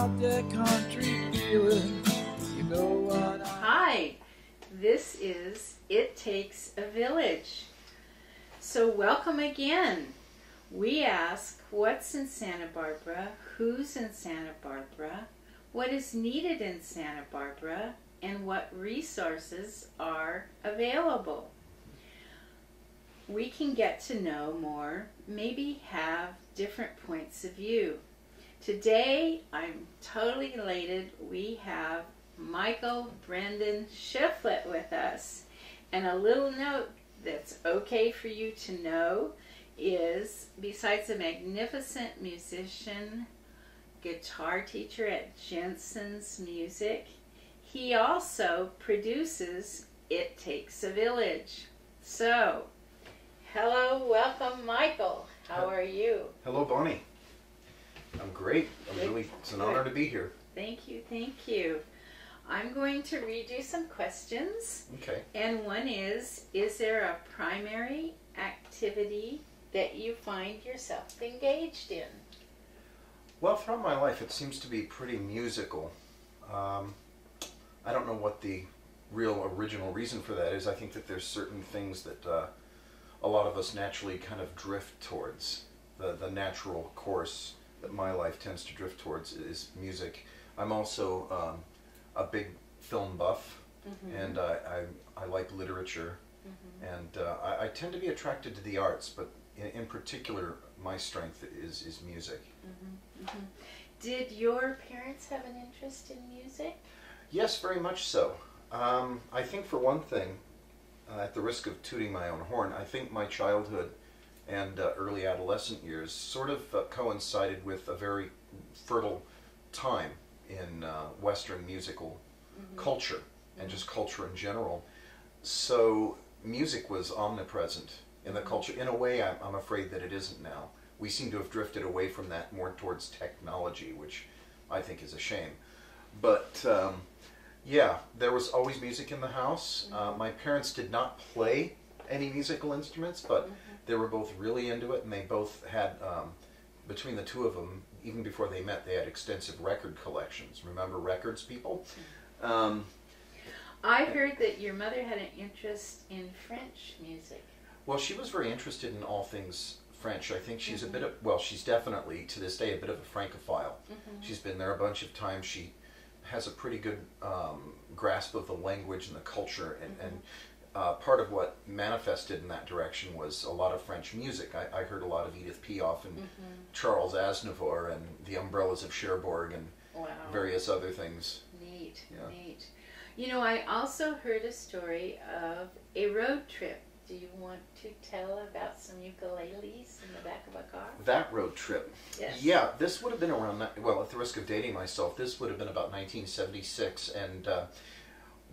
about that country feeling. You know what Hi, this is It Takes a Village. So welcome again. We ask what's in Santa Barbara, who's in Santa Barbara, what is needed in Santa Barbara, and what resources are available. We can get to know more, maybe have different points of view. Today, I'm totally elated. We have Michael Brendan Shiflett with us. And a little note that's okay for you to know is, besides a magnificent musician, guitar teacher at Jensen's Music, he also produces It Takes a Village. So, hello, welcome, Michael. How are you? Hello, Bonnie. I'm great. It's an honor to be here. Thank you, thank you. I'm going to read you some questions. Okay. And one is there a primary activity that you find yourself engaged in? Well, throughout my life, it seems to be pretty musical. I don't know what the real original reason for that is. I think that there's certain things that a lot of us naturally kind of drift towards. The natural course that my life tends to drift towards is music. I'm also a big film buff, and I like literature, and I tend to be attracted to the arts, but in particular, my strength is music. Did your parents have an interest in music? Yes, very much so. I think for one thing, at the risk of tooting my own horn, I think my childhood and early adolescent years sort of coincided with a very fertile time in Western musical culture and just culture in general. So music was omnipresent in the culture. In a way, I'm afraid that it isn't now. We seem to have drifted away from that more towards technology, which I think is a shame. But yeah, there was always music in the house. My parents did not play any musical instruments, but they were both really into it, and they both had, between the two of them, even before they met, they had extensive record collections. Remember records, people? I heard that your mother had an interest in French music. Well, she was very interested in all things French. I think she's a bit of, well, she's definitely, to this day, a bit of a Francophile. She's been there a bunch of times. She has a pretty good grasp of the language and the culture, and part of what manifested in that direction was a lot of French music. I heard a lot of Edith Piaf and Charles Aznavour and the Umbrellas of Cherbourg and various other things. Neat, Yeah. neat. You know, I also heard a story of a road trip. Do you want to tell about some ukuleles in the back of a car? That road trip. Yes. Yeah, this would have been around, well, at the risk of dating myself, this would have been about 1976, and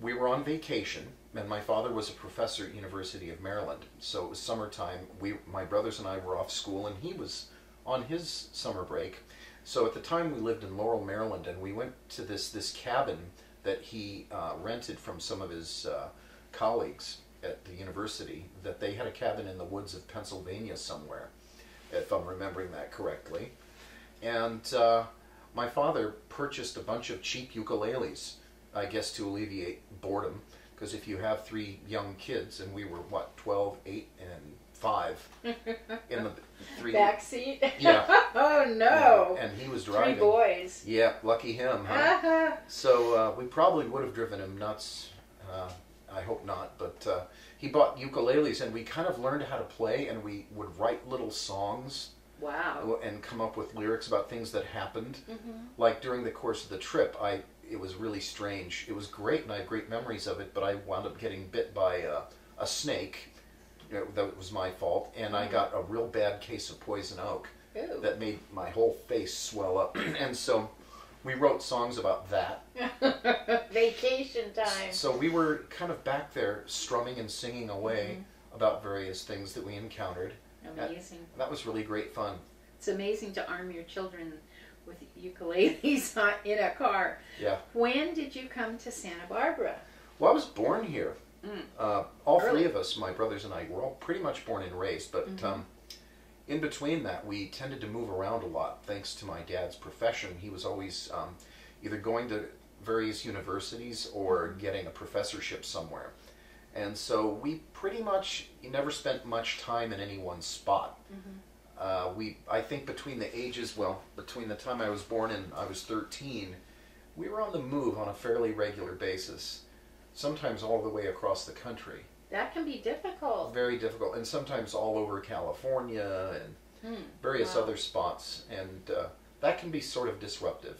we were on vacation, and my father was a professor at University of Maryland, so it was summertime. My brothers and I were off school, and he was on his summer break. So at the time, we lived in Laurel, Maryland, and we went to this cabin that he rented from some of his colleagues at the university, that they had a cabin in the woods of Pennsylvania somewhere, if I'm remembering that correctly. And my father purchased a bunch of cheap ukuleles, I guess to alleviate boredom, because if you have three young kids, and we were, what, 12, 8, and 5 in the three... Backseat? Yeah. Oh, no. Yeah, and he was driving. 3 boys. Yeah, lucky him, huh? So we probably would have driven him nuts. I hope not, but he bought ukuleles, and we kind of learned how to play, and we would write little songs. Wow. And come up with lyrics about things that happened. Like during the course of the trip, it was really strange. It was great, and I have great memories of it, but I wound up getting bit by a snake. That was my fault, and I got a real bad case of poison oak. Ooh. That made my whole face swell up. And so we wrote songs about that. Vacation time. So we were kind of back there strumming and singing away about various things that we encountered. Amazing. That was really great fun. It's amazing to arm your children with ukuleles in a car. Yeah. When did you come to Santa Barbara? Well, I was born here. All three of us, my brothers and I, were all pretty much born and raised, but in between that, we tended to move around a lot thanks to my dad's profession. He was always either going to various universities or getting a professorship somewhere. And so we pretty much never spent much time in any one spot. I think between the time I was born and I was 13, we were on the move on a fairly regular basis, sometimes all the way across the country. That can be difficult. Very difficult, and sometimes all over California and various other spots, and that can be sort of disruptive.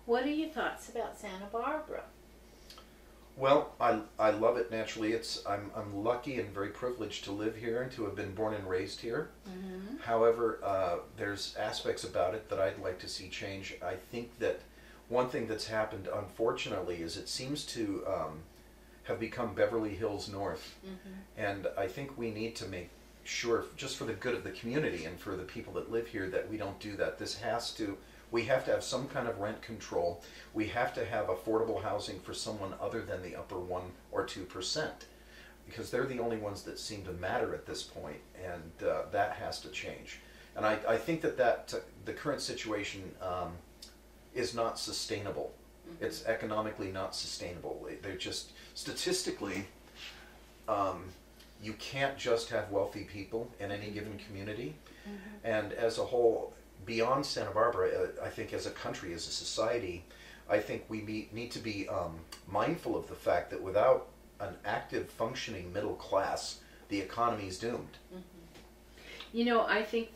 What are your thoughts about Santa Barbara? Well, I love it naturally. I'm lucky and very privileged to live here and to have been born and raised here. However, there's aspects about it that I'd like to see change. I think that one thing that's happened, unfortunately, is it seems to have become Beverly Hills North. And I think we need to make sure, just for the good of the community and for the people that live here, that we don't do that. We have to have some kind of rent control. We have to have affordable housing for someone other than the upper 1 or 2%, because they're the only ones that seem to matter at this point, and that has to change. And I think that the current situation is not sustainable. It's economically not sustainable. They're just, statistically, you can't just have wealthy people in any given community. And as a whole, beyond Santa Barbara, I think as a country, as a society, I think we need to be mindful of the fact that without an active, functioning middle class, the economy is doomed. You know, I think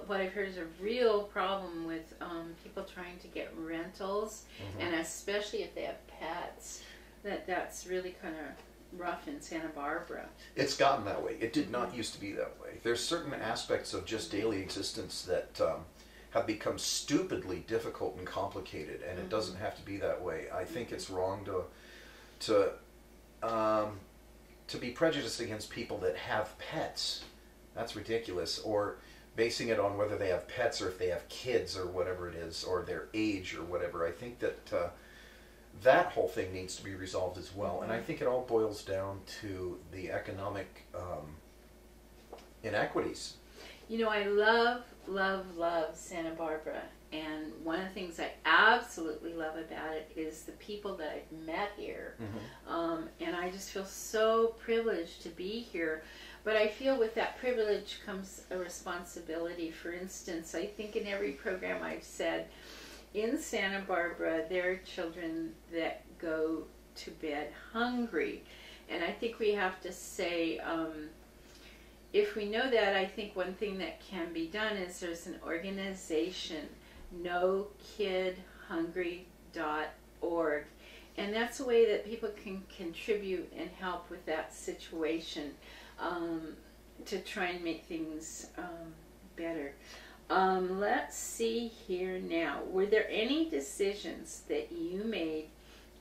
what I've heard is a real problem with people trying to get rentals, and especially if they have pets, that's really kind of rough in Santa Barbara. It's gotten that way. It did not used to be that way. There's certain aspects of just daily existence that have become stupidly difficult and complicated, and it doesn't have to be that way. I think it's wrong to be prejudiced against people that have pets. That's ridiculous. Or basing it on whether they have pets or if they have kids or whatever it is, or their age or whatever. I think that that whole thing needs to be resolved as well. And I think it all boils down to the economic inequities. You know, I love, love, love Santa Barbara. And one of the things I absolutely love about it is the people that I've met here. And I just feel so privileged to be here. But I feel with that privilege comes a responsibility. For instance, I think in every program I've said, in Santa Barbara, there are children that go to bed hungry. And I think we have to say, if we know that, I think one thing that can be done is there's an organization, NoKidHungry.org. And that's a way that people can contribute and help with that situation, to try and make things better. Let's see here now. Were there any decisions that you made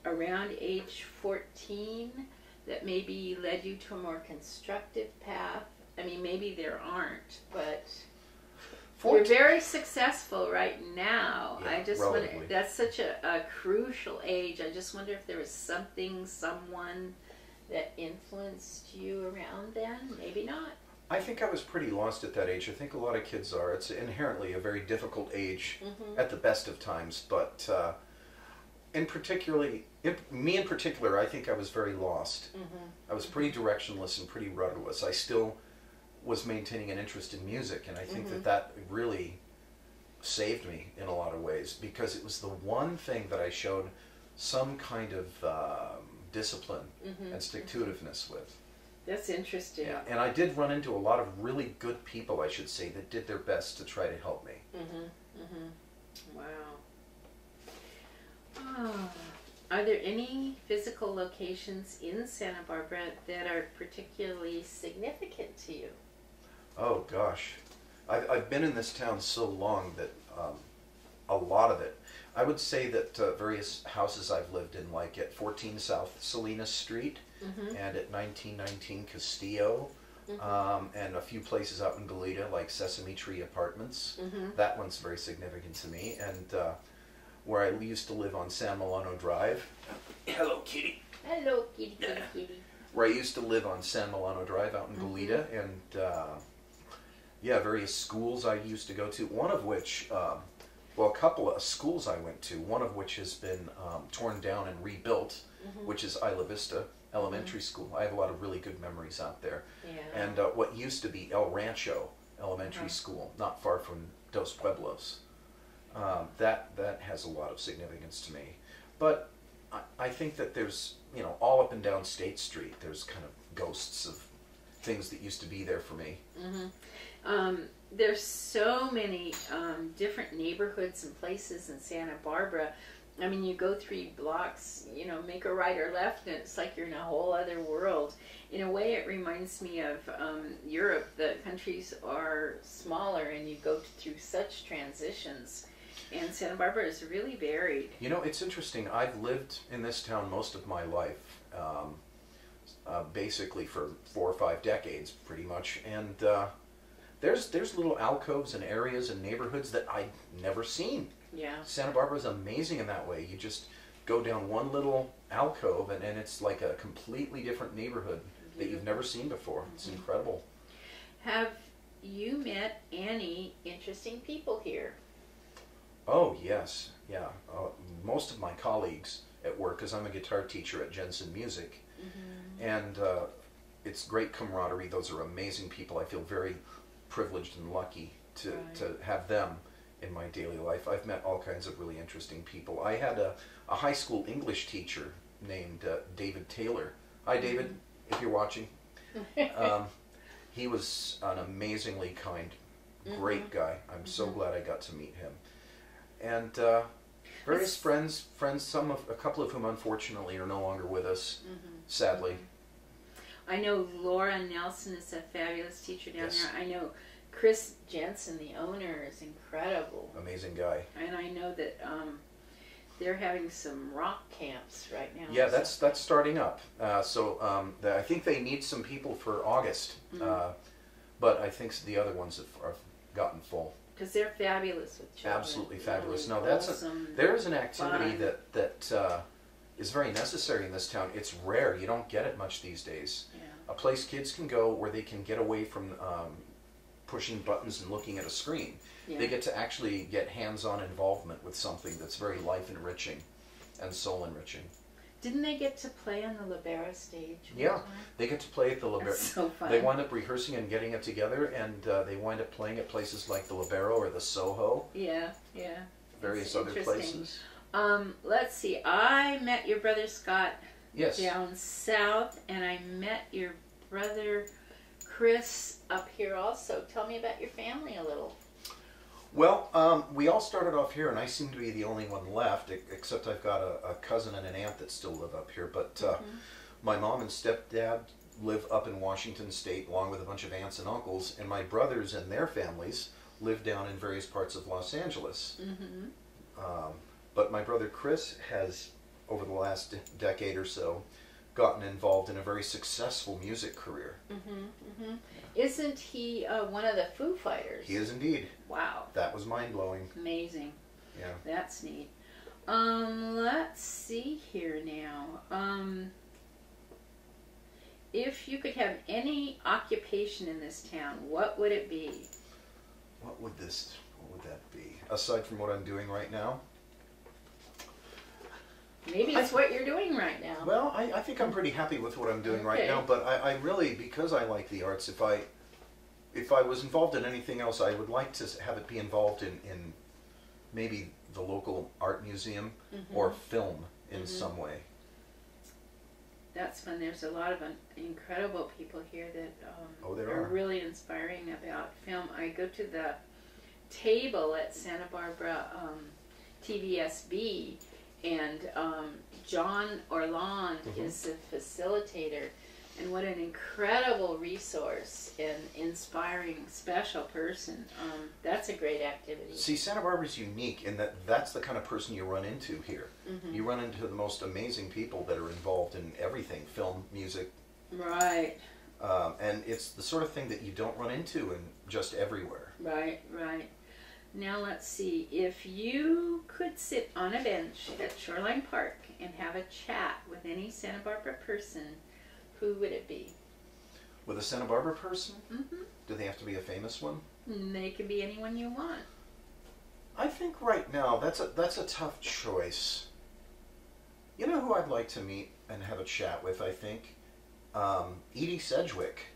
around age 14 that maybe led you to a more constructive path? I mean, maybe there aren't, but you're very successful right now. Yeah, I just relatively. wonder, that's such a crucial age. I just wonder if there was someone that influenced you around then. Maybe not. I think I was pretty lost at that age. I think a lot of kids are. It's inherently a very difficult age at the best of times, but me in particular, I think I was very lost. I was pretty directionless and pretty rudderless. I still was maintaining an interest in music, and I think that really saved me in a lot of ways, because it was the one thing that I showed some kind of discipline and stick-to-itiveness with. That's interesting. Yeah, and I did run into a lot of really good people, I should say, that did their best to try to help me. Wow. Are there any physical locations in Santa Barbara that are particularly significant to you? Oh gosh, I've been in this town so long that a lot of it. I would say that various houses I've lived in, like at 14 South Salinas Street and at 1919 Castillo, and a few places out in Goleta, like Sesame Tree Apartments. That one's very significant to me. And where I used to live on San Milano Drive. Hello, kitty. Hello, kitty, kitty, kitty. Where I used to live on San Milano Drive out in Goleta, and Yeah, various schools I used to go to, one of which, well, a couple of schools I went to, one of which has been torn down and rebuilt, which is Isla Vista Elementary School. I have a lot of really good memories out there. Yeah. And what used to be El Rancho Elementary School, not far from Dos Pueblos. That has a lot of significance to me. But I think that there's, you know, all up and down State Street, there's kind of ghosts of things that used to be there for me. There's so many different neighborhoods and places in Santa Barbara. I mean, you go 3 blocks, you know, make a right or left, and it's like you're in a whole other world. In a way, it reminds me of Europe. The countries are smaller, and you go through such transitions. And Santa Barbara is really varied. You know, it's interesting. I've lived in this town most of my life, basically for 4 or 5 decades, pretty much. And there's little alcoves and areas and neighborhoods that I'd never seen. Yeah. Santa Barbara is amazing in that way. You just go down one little alcove, and it's like a completely different neighborhood that you've never seen before. It's incredible. Have you met any interesting people here? Oh, yes. Yeah. Most of my colleagues at work, because I'm a guitar teacher at Jensen Music, and it's great camaraderie. Those are amazing people. I feel very privileged and lucky to have them in my daily life. I've met all kinds of really interesting people. I had a high school English teacher named David Taylor. Hi, David, if you're watching. He was an amazingly kind, great guy. I'm so glad I got to meet him. And various friends, a couple of whom unfortunately are no longer with us, sadly. I know Laura Nelson is a fabulous teacher down there. I know Chris Jensen, the owner, is incredible. Amazing guy. And I know that they're having some rock camps right now. Yeah, that's starting up. I think they need some people for August, but I think the other ones have gotten full. Because they're fabulous with children. Absolutely fabulous. Really Now there's an activity fun. that is very necessary in this town. It's rare. You don't get it much these days. Yeah. A place kids can go where they can get away from pushing buttons and looking at a screen. Yeah. They get to actually get hands-on involvement with something that's very life-enriching and soul-enriching. Didn't they get to play on the Libera stage? Yeah, they get to play at the Libera. That's so fun. They wind up rehearsing and getting it together, and they wind up playing at places like the Libero or the Soho. Yeah. Various other places. Let's see. I met your brother Scott down south, and I met your brother Chris up here also. Tell me about your family a little. Well, we all started off here, and I seem to be the only one left, except I've got a cousin and an aunt that still live up here. But my mom and stepdad live up in Washington State, along with a bunch of aunts and uncles, and my brothers and their families live down in various parts of Los Angeles. But my brother Chris has, over the last decade or so, gotten involved in a very successful music career. Isn't he one of the Foo Fighters? He is indeed. Wow. That was mind-blowing. Amazing. Yeah. That's neat. Let's see here now. If you could have any occupation in this town, what would it be? What would that be? Aside from what I'm doing right now? Maybe it's what you're doing right now. Well, I think I'm pretty happy with what I'm doing right now, but I really, because I like the arts, if I was involved in anything else, I would like to have it be involved in maybe the local art museum or film in some way. That's fun. There's a lot of incredible people here that are really inspiring about film. I go to the table at Santa Barbara TVSB, and John Orlon is the facilitator, and what an incredible resource and inspiring, special person. That's a great activity. See, Santa Barbara's unique in that that's the kind of person you run into here. You run into the most amazing people that are involved in everything, film, music. Right. And it's the sort of thing that you don't run into in just everywhere. Right. Now let's see, if you could sit on a bench at Shoreline Park and have a chat with any Santa Barbara person, who would it be? With a Santa Barbara person? Do they have to be a famous one? They can be anyone you want. I think right now that's a tough choice. You know who I'd like to meet and have a chat with, I think? Edie Sedgwick.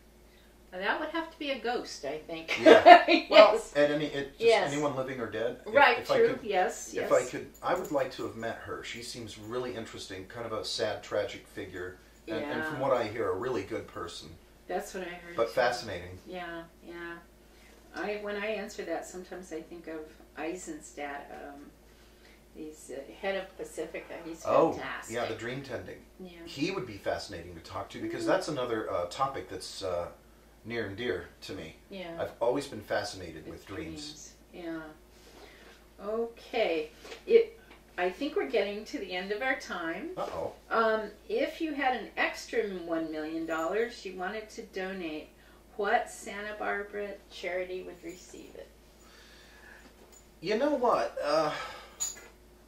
That would have to be a ghost, I think. Yeah. Yes. Well, Yes. anyone living or dead. Right, if true. I could, Yes, If yes. I could, I would like to have met her. She seems really interesting, kind of a sad, tragic figure. And Yeah. from what I hear, a really good person. That's what I heard. But too. fascinating. Yeah, yeah. When I answer that, sometimes I think of Eisenstadt. He's head of Pacifica. He's fantastic. Yeah, the dream tending. Yeah. He would be fascinating to talk to because that's another topic that's near and dear to me. Yeah. I've always been fascinated with dreams. Yeah. Okay. I think we're getting to the end of our time. Uh-oh. If you had an extra $1 million you wanted to donate, what Santa Barbara charity would receive it? You know what?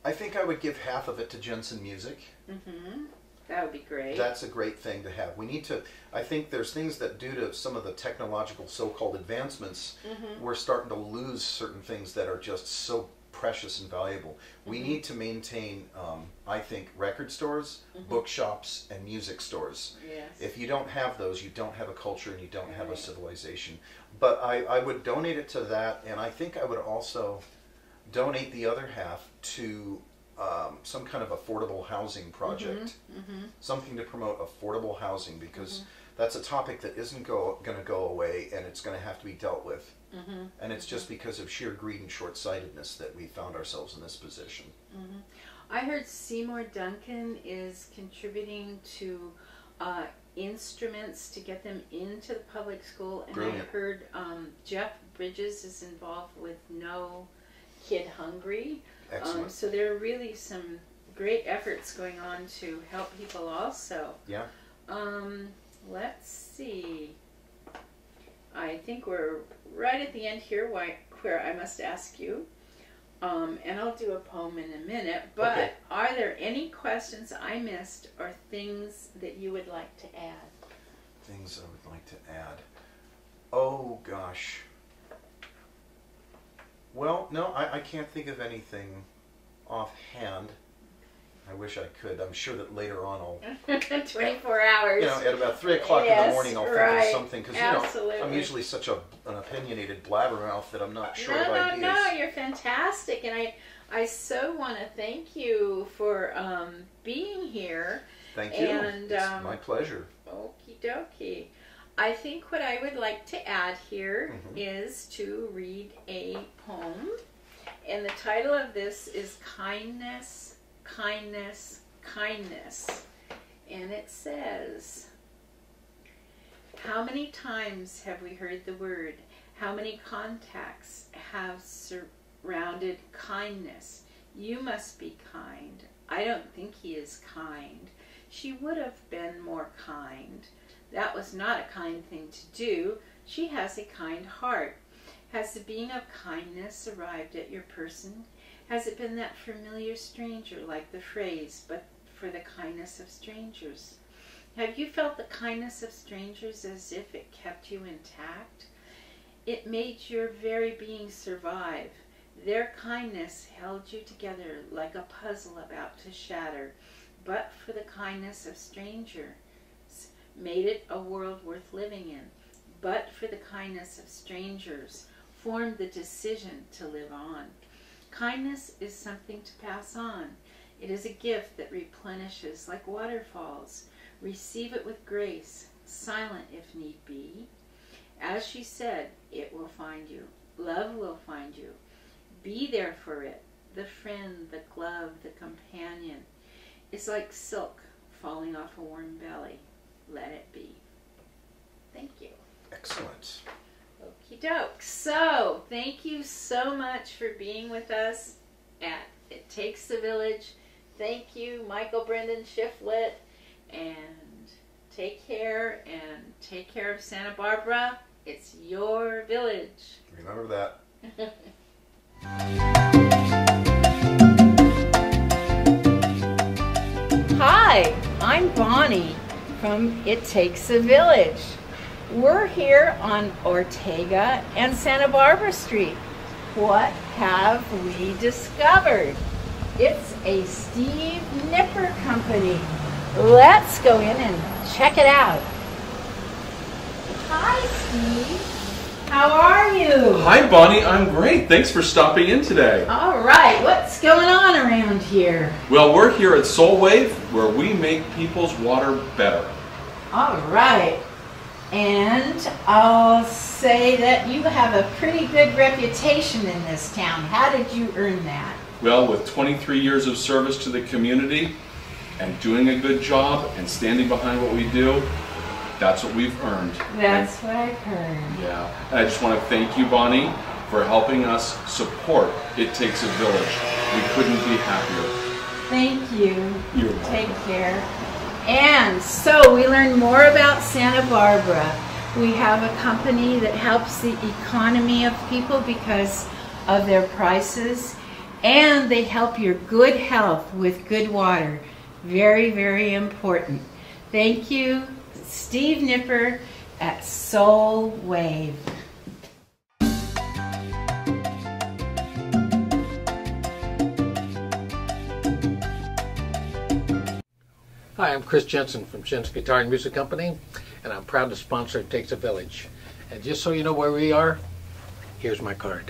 I think I would give half of it to Jensen Music. Mm-hmm. That would be great. That's a great thing to have. We need to, I think there's things that due to some of the technological so-called advancements, we're starting to lose certain things that are just so precious and valuable. We need to maintain, I think, record stores, bookshops, and music stores. Yes. If you don't have those, you don't have a culture and you don't have a civilization. But I would donate it to that, and I think I would also donate the other half to some kind of affordable housing project. Something to promote affordable housing, because that's a topic that isn't going to go away, and it's going to have to be dealt with. And it's just because of sheer greed and short-sightedness that we found ourselves in this position. I heard Seymour Duncan is contributing to instruments to get them into the public school, and Brilliant. I heard Jeff Bridges is involved with No Kid Hungry. Excellent. So there are really some great efforts going on to help people also. Yeah. Let's see. I think we're right at the end here where I must ask you, and I'll do a poem in a minute, but Okay. Are there any questions I missed or things that you would like to add? Things I would like to add. Oh, gosh. Well, no, I can't think of anything offhand. I wish I could. I'm sure that later on I'll... 24 hours. You know, at about 3 o'clock in the morning I'll think of something, because, you know, I'm usually such an opinionated blabbermouth that I'm not sure of ideas. No, you're fantastic, and I so want to thank you for being here. Thank you. And, it's my pleasure. Okie dokie. I think what I would like to add here is to read a poem, and the title of this is Kindness, Kindness, Kindness. And it says, how many times have we heard the word? How many contacts have surrounded kindness? You must be kind. I don't think he is kind. She would have been more kind. That was not a kind thing to do. She has a kind heart. Has the being of kindness arrived at your person? Has it been that familiar stranger, like the phrase, but for the kindness of strangers? Have you felt the kindness of strangers as if it kept you intact? It made your very being survive. Their kindness held you together like a puzzle about to shatter, but for the kindness of strangers, made it a world worth living in. But for the kindness of strangers, formed the decision to live on. Kindness is something to pass on. It is a gift that replenishes like waterfalls. Receive it with grace, silent if need be. As she said, it will find you. Love will find you. Be there for it. The friend, the glove, the companion. It's like silk falling off a warm belly. Let it be. Thank you. Excellent. Okie doke. So, thank you so much for being with us at It Takes the Village. Thank you, Michael Brendan Shiflett. And take care of Santa Barbara. It's your village. Remember that. Hi, I'm Bonnie from It Takes a Village. We're here on Ortega and Santa Barbara Street. What have we discovered? It's a Steve Nipper company. Let's go in and check it out. Hi, Steve. How are you? Hi, Bonnie. I'm great. Thanks for stopping in today. All right. What's going on around here? Well, we're here at Soul Wave, where we make people's water better. All right. And I'll say that you have a pretty good reputation in this town. How did you earn that? Well, with 23 years of service to the community and doing a good job and standing behind what we do, that's what we've earned. That's what I've heard. Yeah. And I just want to thank you, Bonnie, for helping us support It Takes a Village. We couldn't be happier. Thank you. You're welcome. Take care. And so we learned more about Santa Barbara. We have a company that helps the economy of people because of their prices, and they help your good health with good water. Very, very important. Thank you, Steve Nipper at Soul Wave. Hi, I'm Chris Jensen from Jensen's Guitar and Music Company, and I'm proud to sponsor It Takes a Village. And just so you know where we are, here's my card.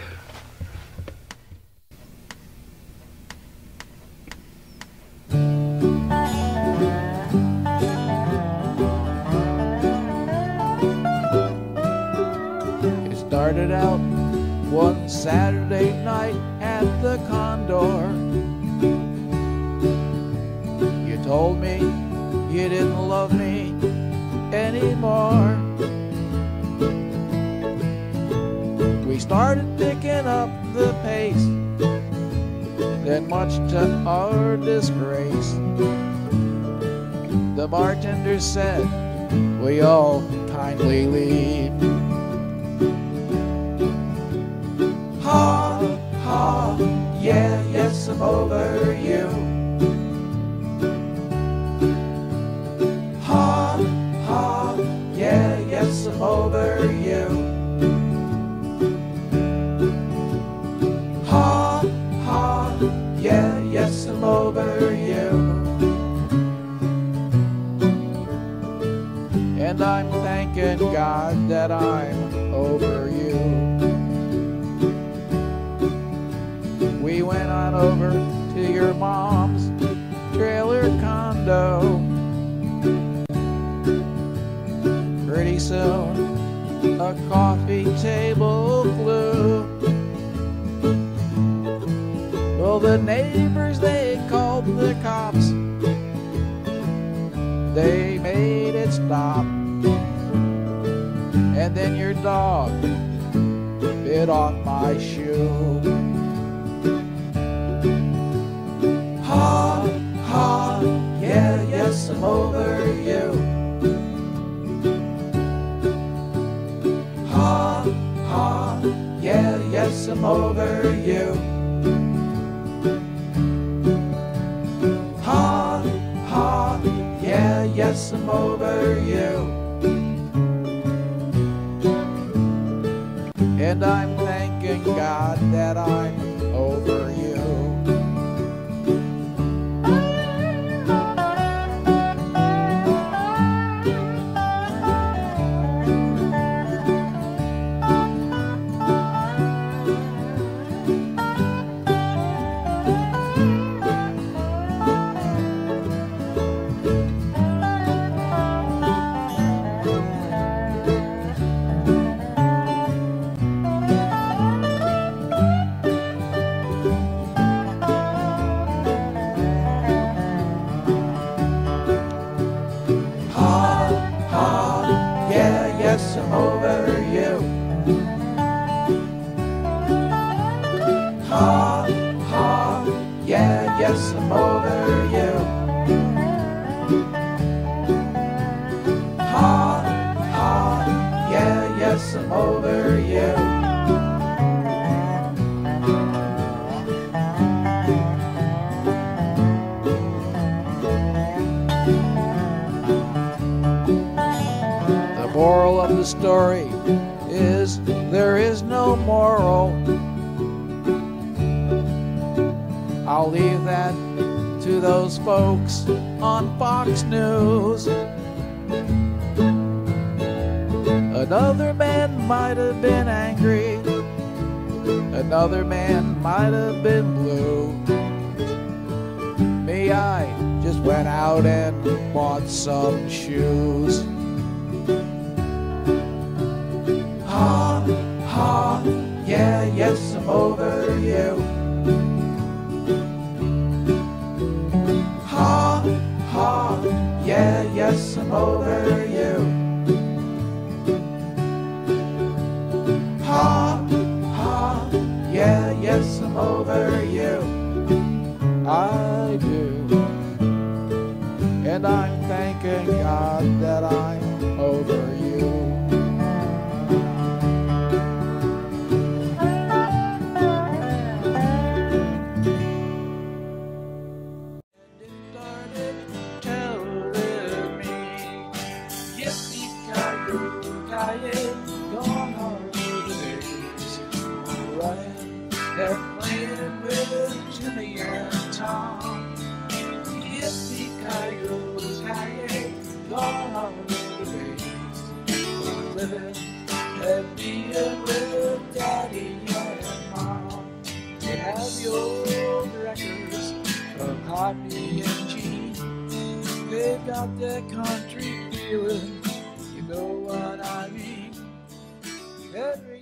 It started out one Saturday night at the Condor. You told me you didn't love me anymore. We started picking up the pace, then much to our disgrace, the bartender said, "Will you all kindly leave?" Ha, ha, yeah, yes, I'm over you. Ha, ha, yeah, yes, I'm over you. Ha, ha, yeah, yes, I'm over you. And I'm thanking God that I'm over you. We went on over to your mom's trailer condo. Pretty soon, a coffee table flew. Well, the neighbors, they called the cops. They made it stop. And then your dog bit off my shoe. Ha, ha, yeah, yes, I'm over you. Ha, ha, yeah, yes, I'm over you. Ha, ha, yeah, yes, I'm over you. And I'm thanking God that I'm over you. Yes, I'm over you. Ha, ha, yeah, yes, I'm over you. Ha, ha, yeah, yes, I'm over you. moral of the story is there is no moral. I'll leave that to those folks on Fox News. Another man might have been angry, another man might have been blue. Me, I just went out and bought some shoes. Ha, ha, yeah, yes, I'm over you. Ha, ha, yeah, yes, I'm over you. Ha, ha, yeah, yes, I'm over you. I do. And I'm thanking God that I'm over you. And it started telling me, yippee-ki-yay, gone are the days. Right there playing with Jimmy and Tom. Yippee-ki-yay, gone are the days. Living and being with Daddy and Mom. They have the old records of Hoppy and Gene. They've got that country feeling, you know what I mean. Every